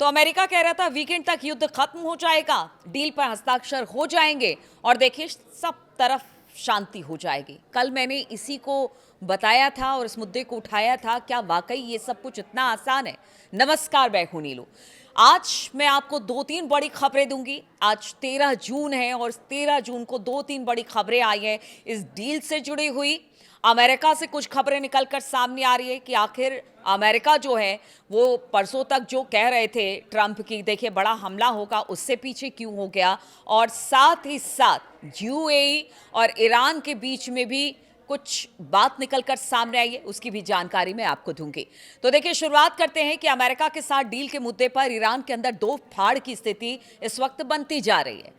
तो अमेरिका कह रहा था वीकेंड तक युद्ध खत्म हो जाएगा, डील पर हस्ताक्षर हो जाएंगे और देखिए सब तरफ शांति हो जाएगी। कल मैंने इसी को बताया था और इस मुद्दे को उठाया था। क्या वाकई ये सब कुछ इतना आसान है? नमस्कार, मैं हूं नीलू। आज मैं आपको दो तीन बड़ी खबरें दूंगी। आज 13 जून है और 13 जून को दो तीन बड़ी खबरें आई हैं इस डील से जुड़ी हुई। अमेरिका से कुछ खबरें निकलकर सामने आ रही है कि आखिर अमेरिका जो है वो परसों तक जो कह रहे थे ट्रंप की देखिए बड़ा हमला होगा, उससे पीछे क्यों हो गया, और साथ ही साथ यूएई और ईरान के बीच में भी कुछ बात निकलकर सामने आई है, उसकी भी जानकारी मैं आपको दूंगी। तो देखिए शुरुआत करते हैं कि अमेरिका के साथ डील के मुद्दे पर ईरान के अंदर दो फाड़ की स्थिति इस वक्त बनती जा रही है।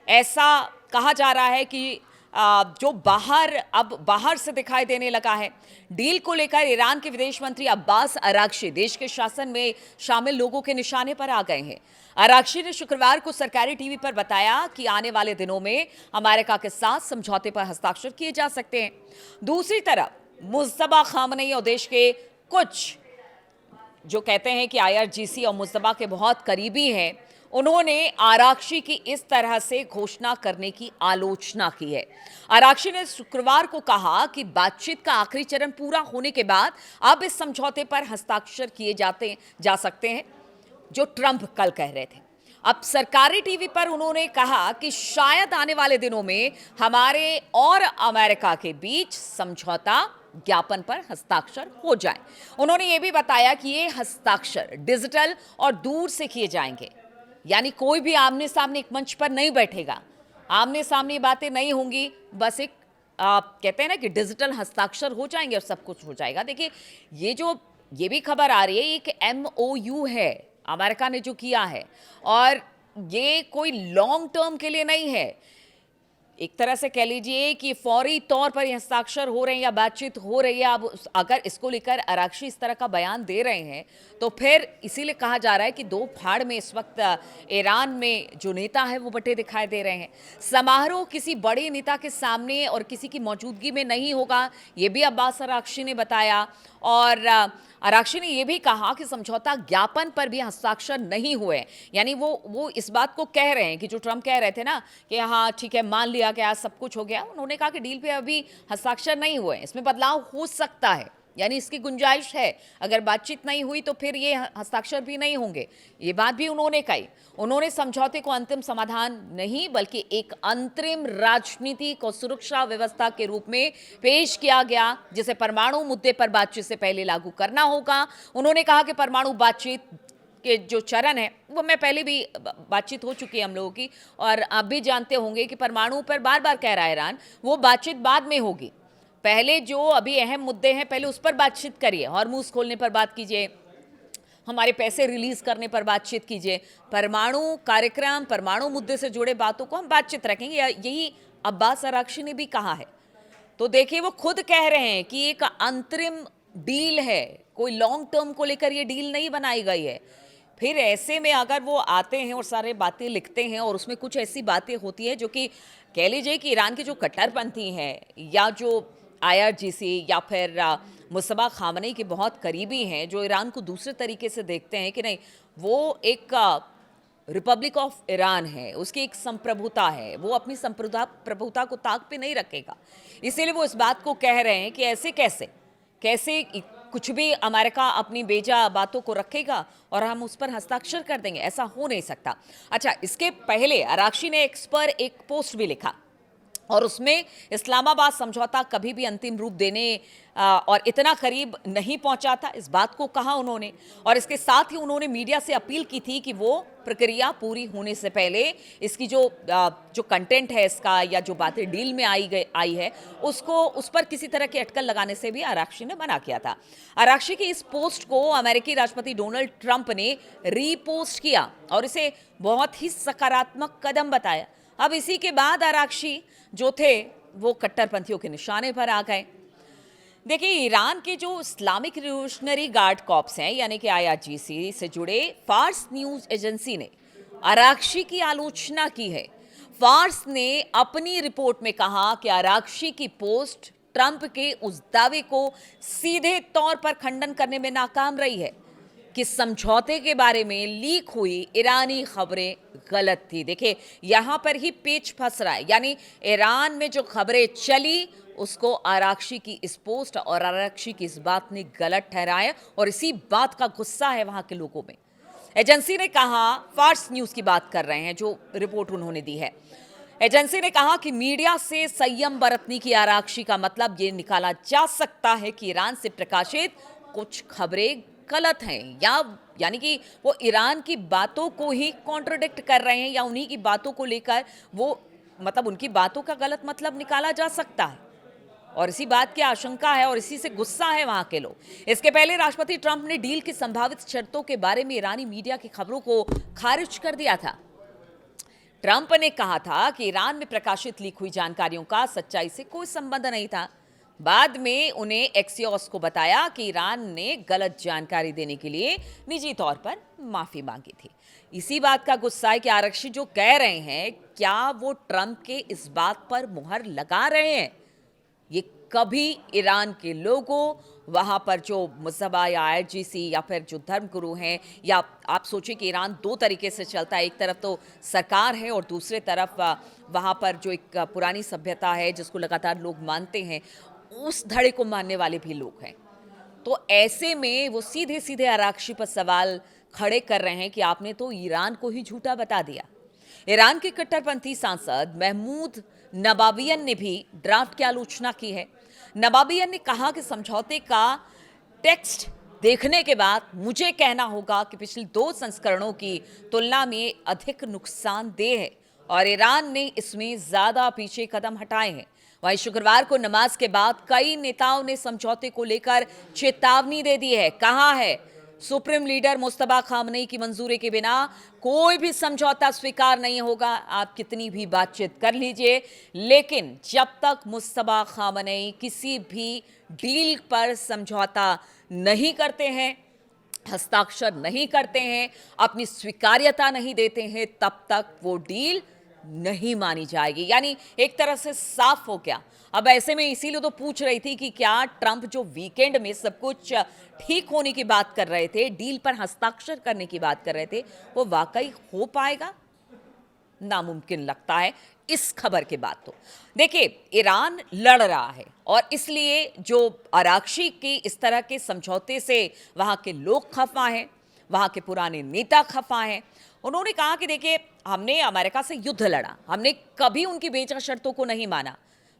ऐसा कहा जा रहा है कि जो बाहर से दिखाई देने लगा है। डील को लेकर ईरान के विदेश मंत्री अब्बास अरागची देश के शासन में शामिल लोगों के निशाने पर आ गए हैं। अरागची ने शुक्रवार को सरकारी टीवी पर बताया कि आने वाले दिनों में अमेरिका के साथ समझौते पर हस्ताक्षर किए जा सकते हैं। दूसरी तरफ मुज्तबा खामनेई और देश के कुछ जो कहते हैं कि आईआरजीसी और मुज्तबा के बहुत करीबी हैं, उन्होंने आरागची की इस तरह से घोषणा करने की आलोचना की है। आरागची ने शुक्रवार को कहा कि बातचीत का आखिरी चरण पूरा होने के बाद अब इस समझौते पर हस्ताक्षर किए जा सकते हैं, जो ट्रंप कल कह रहे थे। अब सरकारी टीवी पर उन्होंने कहा कि शायद आने वाले दिनों में हमारे और अमेरिका के बीच समझौता ज्ञापन पर हस्ताक्षर हो जाए। उन्होंने ये भी बताया कि ये हस्ताक्षर डिजिटल और दूर से किए जाएंगे, यानी कोई भी आमने सामने एक मंच पर नहीं बैठेगा, आमने सामने बातें नहीं होंगी, बस एक कहते हैं ना कि डिजिटल हस्ताक्षर हो जाएंगे और सब कुछ हो जाएगा। देखिए ये भी खबर आ रही है, एक MOU है अमेरिका ने जो किया है, और ये कोई लॉन्ग टर्म के लिए नहीं है। एक तरह से कह लीजिए कि फौरी तौर पर हस्ताक्षर हो रहे हैं या बातचीत हो रही है। अब अगर इसको लेकर आरागची इस तरह का बयान दे रहे हैं तो फिर इसीलिए कहा जा रहा है कि दो फाड़ में इस वक्त ईरान में जो नेता है वो बटे दिखाई दे रहे हैं। समारोह किसी बड़े नेता के सामने और किसी की मौजूदगी में नहीं होगा, ये भी अब्बास आरागची ने बताया। और आरागची ने यह भी कहा कि समझौता ज्ञापन पर भी हस्ताक्षर नहीं हुए, यानी वो इस बात को कह रहे हैं कि जो ट्रंप कह रहे थे ना कि हाँ ठीक है मान लिया गया, सब कुछ हो गया। उन्होंने कहा कि डील पे अभी हस्ताक्षर नहीं हुए, इसमें बदलाव हो सकता है, यानी इसकी गुंजाइश है। अगर बातचीत नहीं हुई तो फिर ये हस्ताक्षर भी नहीं होंगे, ये बात भी उन्होंने कही। उन्होंने समझौते को अंतिम समाधान नहीं बल्कि एक अंतरिम राजनीतिक और सुरक्षा व्यवस्था के रूप में पेश किया गया, जिसे परमाणु मुद्दे पर बातचीत से पहले लागू करना होगा। उन्होंने कहा कि परमाणु बातचीत के जो चरण है वो मैं पहले भी बातचीत हो चुकी है हम लोगों की, और आप भी जानते होंगे कि परमाणु पर बार बार कह रहा है ईरान, वो बातचीत बाद में होगी। पहले जो अभी अहम मुद्दे हैं पहले उस पर बातचीत करिए, हॉर्मूज खोलने पर बात कीजिए, हमारे पैसे रिलीज करने पर बातचीत कीजिए। परमाणु कार्यक्रम, परमाणु मुद्दे से जुड़े बातों को हम बातचीत रखेंगे, यही अब्बास आरागची ने भी कहा है। तो देखिए वो खुद कह रहे हैं कि एक अंतरिम डील है, कोई लॉन्ग टर्म को लेकर ये डील नहीं बनाई गई है। फिर ऐसे में अगर वो आते हैं और सारे बातें लिखते हैं और उसमें कुछ ऐसी बातें होती हैं जो कि कह लीजिए कि ईरान के जो कट्टरपंथी हैं या जो आईआरजीसी या फिर मुज्तबा खामनेई के बहुत करीबी हैं, जो ईरान को दूसरे तरीके से देखते हैं कि नहीं वो एक रिपब्लिक ऑफ ईरान है, उसकी एक संप्रभुता है, वो अपनी प्रभुता को ताक पे नहीं रखेगा, इसीलिए वो इस बात को कह रहे हैं कि ऐसे कैसे कुछ भी अमेरिका अपनी बेजा बातों को रखेगा और हम उस पर हस्ताक्षर कर देंगे, ऐसा हो नहीं सकता। अच्छा, इसके पहले आरागची ने एक्स पर एक पोस्ट भी लिखा और उसमें इस्लामाबाद समझौता कभी भी अंतिम रूप देने और इतना करीब नहीं पहुंचा था, इस बात को कहा उन्होंने। और इसके साथ ही उन्होंने मीडिया से अपील की थी कि वो प्रक्रिया पूरी होने से पहले इसकी जो कंटेंट है इसका या जो बातें डील में आई है उस पर किसी तरह की अटकल लगाने से भी आरागची ने मना किया था। आरागची की इस पोस्ट को अमेरिकी राष्ट्रपति डोनाल्ड ट्रंप ने रीपोस्ट किया और इसे बहुत ही सकारात्मक कदम बताया। अब इसी के बाद आरागची जो थे वो कट्टरपंथियों के निशाने पर आ गए। देखिए ईरान के जो इस्लामिक रिवोल्यूशनरी गार्ड कॉर्प्स हैं यानी कि आईआरजीसी से जुड़े फार्स न्यूज एजेंसी ने आरागची की आलोचना की है। फार्स ने अपनी रिपोर्ट में कहा कि आरागची की पोस्ट ट्रंप के उस दावे को सीधे तौर पर खंडन करने में नाकाम रही है। कि समझौते के बारे में लीक हुई ईरानी खबरें गलत थी। देखिए यहां पर ही पेच फंस रहा है, यानी ईरान में जो खबरें चली उसको आराक्शी की इस पोस्ट और आराक्शी की इस बात ने गलत ठहराया और इसी बात का गुस्सा है वहां के लोगों में। एजेंसी ने कहा, फार्स न्यूज की बात कर रहे हैं जो रिपोर्ट उन्होंने दी है, एजेंसी ने कहा कि मीडिया से संयम बरतने की आराक्शी का मतलब ये निकाला जा सकता है कि ईरान से प्रकाशित कुछ खबरें गलत हैं, या यानी कि वो ईरान की बातों को ही कॉन्ट्रोडिक्ट कर रहे हैं, या उन्हीं की बातों को लेकर वो मतलब उनकी बातों का गलत मतलब निकाला जा सकता है। और इसी बात की आशंका है और इसी से गुस्सा है वहां के लोग। इसके पहले राष्ट्रपति ट्रंप ने डील की संभावित शर्तों के बारे में ईरानी मीडिया की खबरों को खारिज कर दिया था। ट्रंप ने कहा था कि ईरान में प्रकाशित लीक हुई जानकारियों का सच्चाई से कोई संबंध नहीं था। बाद में उन्हें एक्सियोस को बताया कि ईरान ने गलत जानकारी देने के लिए निजी तौर पर माफी मांगी थी। इसी बात का गुस्सा है कि आरक्षी जो कह रहे हैं, क्या वो ट्रंप के इस बात पर मुहर लगा रहे हैं? ये कभी ईरान के लोगों, वहां पर जो मुसबा या आईआरजीसी या फिर जो धर्मगुरु हैं, या आप सोचिए कि ईरान दो तरीके से चलता है, एक तरफ तो सरकार है और दूसरे तरफ वहां पर जो एक पुरानी सभ्यता है जिसको लगातार लोग मानते हैं, उस धड़े को मानने वाले भी लोग हैं। तो ऐसे में वो सीधे सीधे आराक्शी पर सवाल खड़े कर रहे हैं कि आपने तो ईरान को ही झूठा बता दिया। ईरान के कट्टरपंथी सांसद महमूद नबाबियन ने भी ड्राफ्ट की आलोचना की है। नबाबियन ने कहा कि समझौते का टेक्स्ट देखने के बाद मुझे कहना होगा कि पिछले 2 संस्करणों की तुलना में अधिक नुकसानदेह है और ईरान ने इसमें ज्यादा पीछे कदम हटाए हैं। वहीं शुक्रवार को नमाज के बाद कई नेताओं ने समझौते को लेकर चेतावनी दे दी है। कहा है, सुप्रीम लीडर मुस्तफा खामनेई की मंजूरी के बिना कोई भी समझौता स्वीकार नहीं होगा। आप कितनी भी बातचीत कर लीजिए, लेकिन जब तक मुस्तफा खामनेई किसी भी डील पर समझौता नहीं करते हैं, हस्ताक्षर नहीं करते हैं, अपनी स्वीकार्यता नहीं देते हैं, तब तक वो डील नहीं मानी जाएगी। यानी एक तरह से साफ हो गया। अब ऐसे में इसीलिए तो पूछ रही थी कि क्या ट्रंप जो वीकेंड में सब कुछ ठीक होने की बात कर रहे थे, डील पर हस्ताक्षर करने की बात कर रहे थे, वो वाकई हो पाएगा? नामुमकिन लगता है इस खबर के बाद। तो देखिए, ईरान लड़ रहा है और इसलिए जो आराक्शी के इस तरह के समझौते से वहां के लोग खफा हैं, वहां के पुराने नेता खफा हैं। उन्होंने कहा कि देखिए, हमने अमेरिका से युद्ध लड़ा, हमने कभी उनकी बेचा शर्तों को नहीं माना,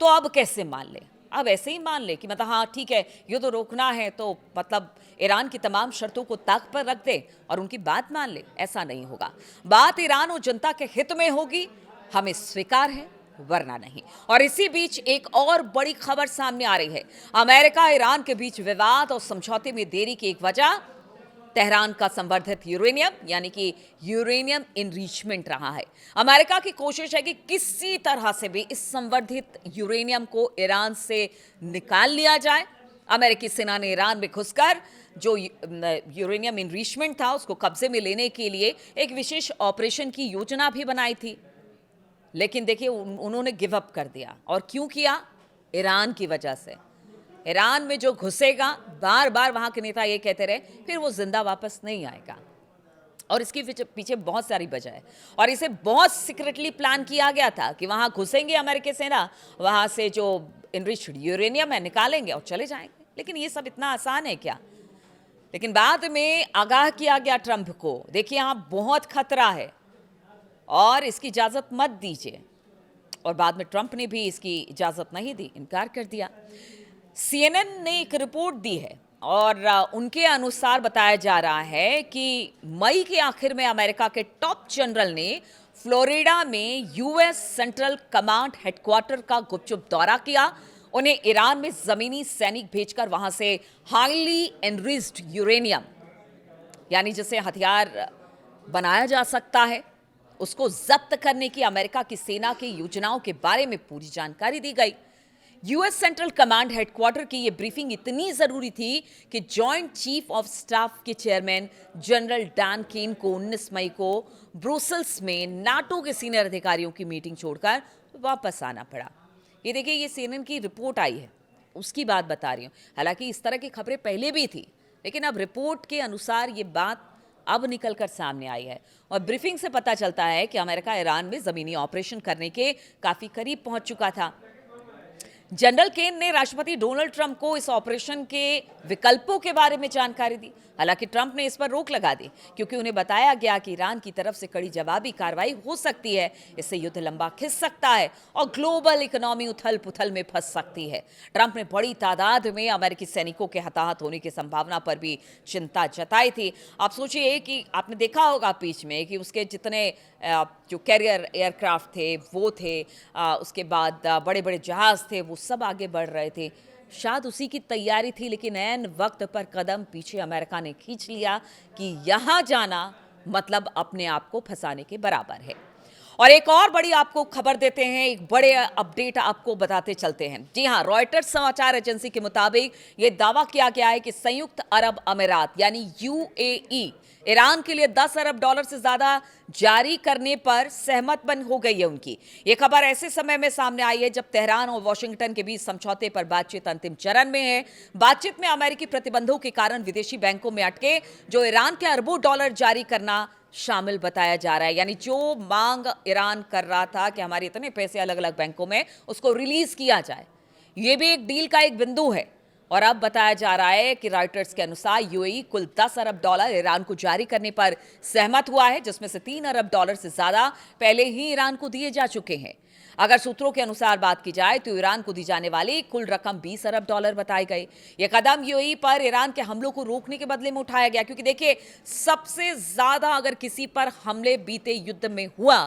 तो अब कैसे मान ले? अब ऐसे ही मान ले कि मतलब हाँ ठीक है, युद्ध रोकना है तो मतलब ईरान की तमाम शर्तों को ताक पर रख दे और उनकी बात मान ले। ऐसा नहीं होगा। बात ईरान और जनता के हित में होगी, हमें स्वीकार है, वरना नहीं। और इसी बीच एक और बड़ी खबर सामने आ रही है। अमेरिका ईरान के बीच विवाद और समझौते में देरी की एक वजह तेहरान का संवर्धित यूरेनियम, यानी कि यूरेनियम इनरिचमेंट रहा है। अमेरिका की कोशिश है कि किसी तरह से भी इस संवर्धित यूरेनियम को ईरान से निकाल लिया जाए। अमेरिकी सेना ने ईरान में घुसकर जो यूरेनियम इनरिचमेंट था उसको कब्जे में लेने के लिए एक विशेष ऑपरेशन की योजना भी बनाई थी, लेकिन देखिए उन्होंने गिव अप कर दिया। और क्यों किया? ईरान की वजह से। ईरान में जो घुसेगा, बार बार वहां के नेता ये कहते रहे, फिर वो जिंदा वापस नहीं आएगा। और इसके पीछे बहुत सारी वजह है और इसे बहुत सीक्रेटली प्लान किया गया था कि वहां घुसेंगे अमेरिकी सेना, वहां से जो इनरिच्ड यूरेनियम है निकालेंगे और चले जाएंगे। लेकिन ये सब इतना आसान है क्या? लेकिन बाद में आगाह किया गया ट्रंप को, देखिए यहां बहुत खतरा है और इसकी इजाजत मत दीजिए। और बाद में ट्रंप ने भी इसकी इजाजत नहीं दी, इनकार कर दिया। CNN ने एक रिपोर्ट दी है और उनके अनुसार बताया जा रहा है कि मई के आखिर में अमेरिका के टॉप जनरल ने फ्लोरिडा में यूएस सेंट्रल कमांड हेडक्वार्टर का गुपचुप दौरा किया। उन्हें ईरान में जमीनी सैनिक भेजकर वहां से हाईली एनरिच्ड यूरेनियम, यानी जिसे हथियार बनाया जा सकता है, उसको जब्त करने की अमेरिका की सेना की योजनाओं के बारे में पूरी जानकारी दी गई। यूएस सेंट्रल कमांड हेडक्वार्टर की यह ब्रीफिंग इतनी जरूरी थी कि जॉइंट चीफ ऑफ स्टाफ के चेयरमैन जनरल डैन केन को 19 मई को ब्रुसेल्स में नाटो के सीनियर अधिकारियों की मीटिंग छोड़कर वापस आना पड़ा। ये देखिए, ये CNN की रिपोर्ट आई है, उसकी बात बता रही हूं। हालांकि इस तरह की खबरें पहले भी थी, लेकिन अब रिपोर्ट के अनुसार ये बात अब निकलकर सामने आई है और ब्रीफिंग से पता चलता है कि अमेरिका ईरान में जमीनी ऑपरेशन करने के काफी करीब पहुंच चुका था। जनरल केन ने राष्ट्रपति डोनाल्ड ट्रंप को इस ऑपरेशन के विकल्पों के बारे में जानकारी दी। हालांकि ट्रंप ने इस पर रोक लगा दी क्योंकि उन्हें बताया गया कि ईरान की तरफ से कड़ी जवाबी कार्रवाई हो सकती है, इससे युद्ध लंबा खिंच सकता है और ग्लोबल इकोनॉमी उथल पुथल में फंस सकती है। ट्रंप ने बड़ी तादाद में अमेरिकी सैनिकों के हताहत होने की संभावना पर भी चिंता जताई थी। आप सोचिए कि आपने देखा होगा बीच में कि उसके जितने जो कैरियर एयरक्राफ्ट थे वो थे, उसके बाद बड़े बड़े जहाज थे, वो सब आगे बढ़ रहे थे। शायद उसी की तैयारी थी, लेकिन ऐन वक्त पर कदम पीछे अमेरिका ने खींच लिया कि यहां जाना मतलब अपने आप को फंसाने के बराबर है। और एक और बड़ी आपको खबर देते हैं, एक बड़े अपडेट आपको बताते चलते हैं। जी हां, रॉयटर्स समाचार एजेंसी के मुताबिक यह दावा किया गया है कि संयुक्त अरब अमीरात यानी यूएई ईरान के लिए 10 अरब डॉलर से ज्यादा जारी करने पर सहमत बन हो गई है उनकी। यह खबर ऐसे समय में सामने आई है जब तेहरान और वॉशिंगटन के बीच समझौते पर बातचीत अंतिम चरण में है। बातचीत में अमेरिकी प्रतिबंधों के कारण विदेशी बैंकों में अटके जो ईरान के अरबों डॉलर जारी करना शामिल बताया जा रहा है। यानी जो मांग ईरान कर रहा था कि हमारे इतने पैसे अलग अलग बैंकों में, उसको रिलीज किया जाए, यह भी एक डील का एक बिंदु है। और अब बताया जा रहा है कि रॉयटर्स के अनुसार यूएई कुल 10 अरब डॉलर ईरान को जारी करने पर सहमत हुआ है, जिसमें से 3 अरब डॉलर से ज्यादा पहले ही ईरान को दिए जा चुके हैं। अगर सूत्रों के अनुसार बात की जाए तो ईरान को दी जाने वाली कुल रकम 20 अरब डॉलर बताई गई। यह कदम यूएई पर ईरान के हमलों को रोकने के बदले में उठाया गया, क्योंकि देखिए सबसे ज्यादा अगर किसी पर हमले बीते युद्ध में हुआ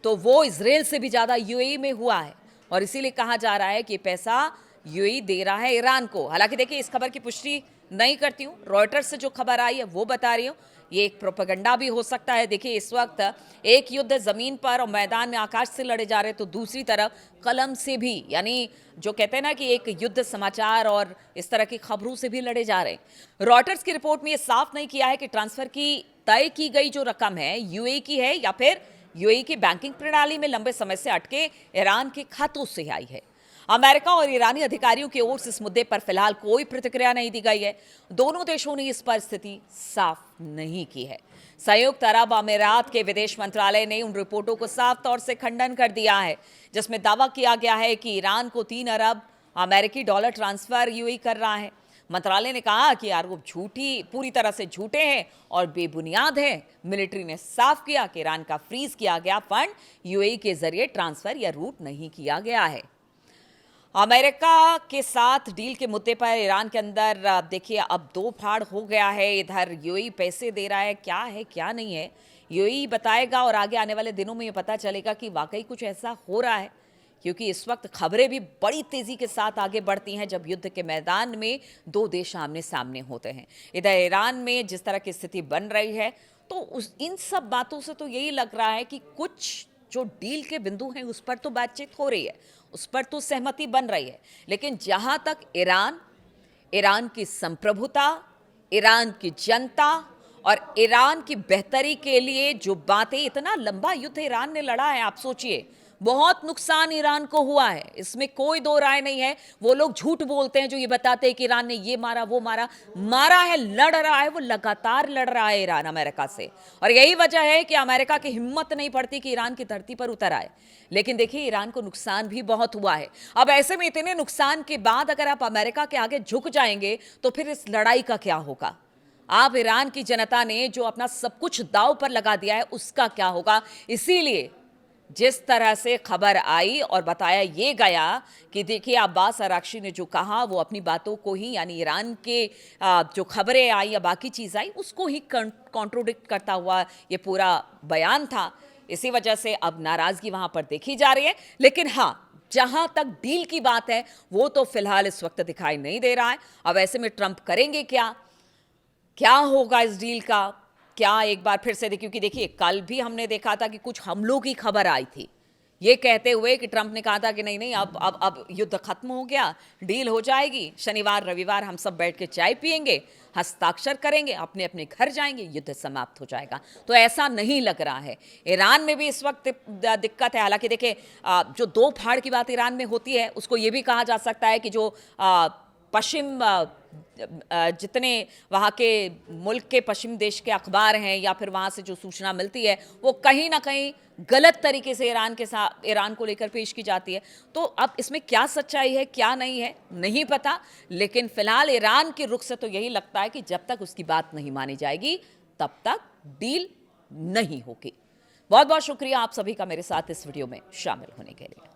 तो वो इजराइल से भी ज्यादा यूएई में हुआ है। और इसीलिए कहा जा रहा है कि पैसा यूएई दे रहा है ईरान को। हालांकि देखिए इस खबर की पुष्टि नहीं करती हूं, रॉयटर्स से जो खबर आई है वो बता रही हूं, ये एक प्रोपेगेंडा भी हो सकता है। देखिए इस वक्त एक युद्ध जमीन पर और मैदान में आकाश से लड़े जा रहे, तो दूसरी तरफ कलम से भी, यानी जो कहते हैं ना कि एक युद्ध समाचार और इस तरह की खबरों से भी लड़े जा रहे। रॉयटर्स की रिपोर्ट में ये साफ नहीं किया है कि ट्रांसफर की तय की गई जो रकम है यूएई की है या फिर यूएई की बैंकिंग प्रणाली में लंबे समय से अटके ईरान के खातों से आई है। अमेरिका और ईरानी अधिकारियों की ओर से इस मुद्दे पर फिलहाल कोई प्रतिक्रिया नहीं दी गई है। दोनों देशों ने इस पर स्थिति साफ नहीं की है। संयुक्त अरब अमीरात के विदेश मंत्रालय ने उन रिपोर्टों को साफ तौर से खंडन कर दिया है जिसमें दावा किया गया है कि ईरान को 3 अरब अमेरिकी डॉलर ट्रांसफर यूएई कर रहा है। मंत्रालय ने कहा कि आरोप पूरी तरह से झूठे हैं और बेबुनियाद हैं। मिलिट्री ने साफ किया कि ईरान का फ्रीज किया गया फंड यूएई के जरिए ट्रांसफर या रूट नहीं किया गया है। अमेरिका के साथ डील के मुद्दे पर ईरान के अंदर देखिए अब दो फाड़ हो गया है। इधर यूएई पैसे दे रहा है क्या नहीं है यूएई बताएगा, और आगे आने वाले दिनों में ये पता चलेगा कि वाकई कुछ ऐसा हो रहा है, क्योंकि इस वक्त खबरें भी बड़ी तेजी के साथ आगे बढ़ती हैं जब युद्ध के मैदान में दो देश आमने सामने होते हैं। इधर ईरान में जिस तरह की स्थिति बन रही है, तो इन सब बातों से तो यही लग रहा है कि कुछ जो डील के बिंदु हैं उस पर तो बातचीत हो रही है, उस पर तो सहमति बन रही है, लेकिन जहां तक ईरान की संप्रभुता, ईरान की जनता और ईरान की बेहतरी के लिए जो बातें, इतना लंबा युद्ध ईरान ने लड़ा है, आप सोचिए बहुत नुकसान ईरान को हुआ है, इसमें कोई दो राय नहीं है। वो लोग झूठ बोलते हैं जो ये बताते हैं कि ईरान ने ये मारा वो मारा है, लड़ रहा है, वो लगातार लड़ रहा है ईरान अमेरिका से, और यही वजह है कि अमेरिका की हिम्मत नहीं पड़ती कि ईरान की धरती पर उतर आए। लेकिन देखिए ईरान को नुकसान भी बहुत हुआ है। अब ऐसे में इतने नुकसान के बाद अगर आप अमेरिका के आगे झुक जाएंगे तो फिर इस लड़ाई का क्या होगा? आप ईरान की जनता ने जो अपना सब कुछ दांव पर लगा दिया है उसका क्या होगा? इसीलिए जिस तरह से खबर आई और बताया ये गया कि देखिए अब्बास अराक्ची ने जो कहा वो अपनी बातों को ही, यानी ईरान के जो खबरें आई या बाकी चीज़ आई उसको ही कॉन्ट्रोडिक्ट करता हुआ ये पूरा बयान था। इसी वजह से अब नाराज़गी वहाँ पर देखी जा रही है। लेकिन हाँ, जहाँ तक डील की बात है वो तो फिलहाल इस वक्त दिखाई नहीं दे रहा है। अब ऐसे में ट्रंप करेंगे क्या होगा इस डील का? क्या एक बार फिर से क्योंकि देखिए कल भी हमने देखा था कि कुछ हमलों की खबर आई थी, ये कहते हुए कि ट्रंप ने कहा था कि नहीं अब युद्ध खत्म हो गया, डील हो जाएगी, शनिवार रविवार हम सब बैठ के चाय पिएंगे, हस्ताक्षर करेंगे, अपने अपने घर जाएंगे, युद्ध समाप्त हो जाएगा। तो ऐसा नहीं लग रहा है। ईरान में भी इस वक्त दिक्कत है। हालांकि देखिए जो दो फाड़ की बात ईरान में होती है उसको ये भी कहा जा सकता है कि जो पश्चिम जितने वहाँ के मुल्क के पश्चिम देश के अखबार हैं या फिर वहाँ से जो सूचना मिलती है वो कहीं ना कहीं गलत तरीके से ईरान को लेकर पेश की जाती है। तो अब इसमें क्या सच्चाई है क्या नहीं है नहीं पता, लेकिन फिलहाल ईरान के रुख से तो यही लगता है कि जब तक उसकी बात नहीं मानी जाएगी तब तक डील नहीं होगी। बहुत बहुत शुक्रिया आप सभी का मेरे साथ इस वीडियो में शामिल होने के लिए।